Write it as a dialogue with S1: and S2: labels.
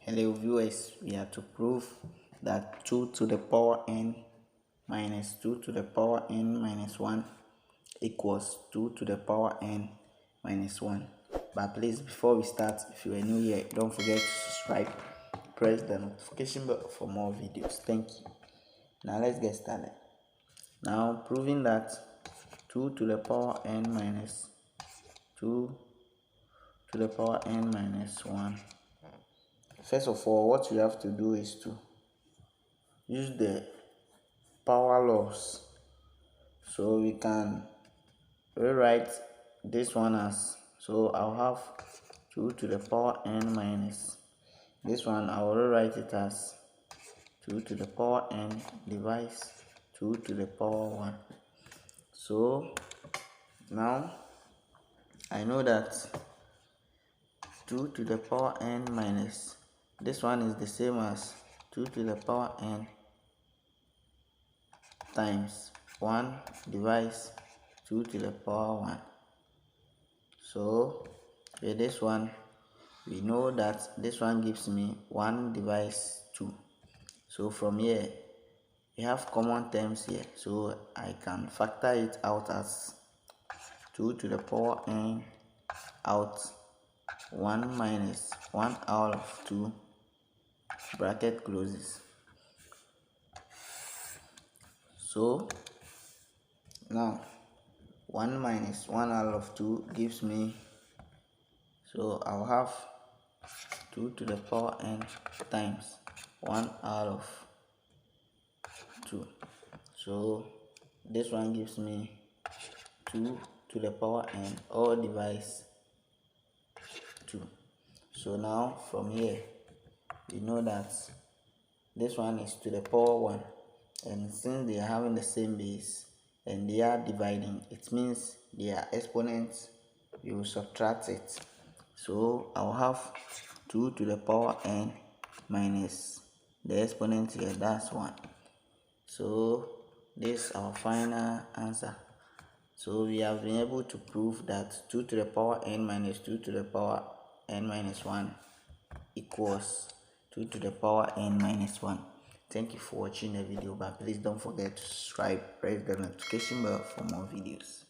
S1: Hello viewers, we are to prove that 2 to the power n minus 2 to the power n minus 1 equals 2 to the power n minus 1. But please, before we start, if you are new here, don't forget to subscribe, press the notification bell for more videos. Thank you. Now let's get started. Now proving that 2 to the power n minus 2 to the power n minus 1. First of all, what you have to do is to use the power laws. So we can rewrite this one as, so I'll have 2 to the power n minus, this one I'll rewrite it as 2 to the power n divides 2 to the power 1. So now I know that 2 to the power n minus, this one is the same as 2 to the power n times 1 divides 2 to the power 1. So with this one, we know that this one gives me 1 divides 2. So from here, we have common terms here. So I can factor it out as 2 to the power n out 1 minus 1 out of 2 bracket closes. So now 1 minus 1 out of 2 gives me, so I'll have 2 to the power n times 1 out of 2. So this one gives me 2 to the power n all divides 2. So now from here, we know that this one is to the power 1, and since they are having the same base and they are dividing, it means they are exponents, we will subtract it. So I'll have 2 to the power n minus the exponent here, that's 1. So this is our final answer. So we have been able to prove that 2 to the power n minus 2 to the power n minus 1 equals 2 to the power n minus 1. Thank you for watching the video, but please don't forget to subscribe, press the notification bell for more videos.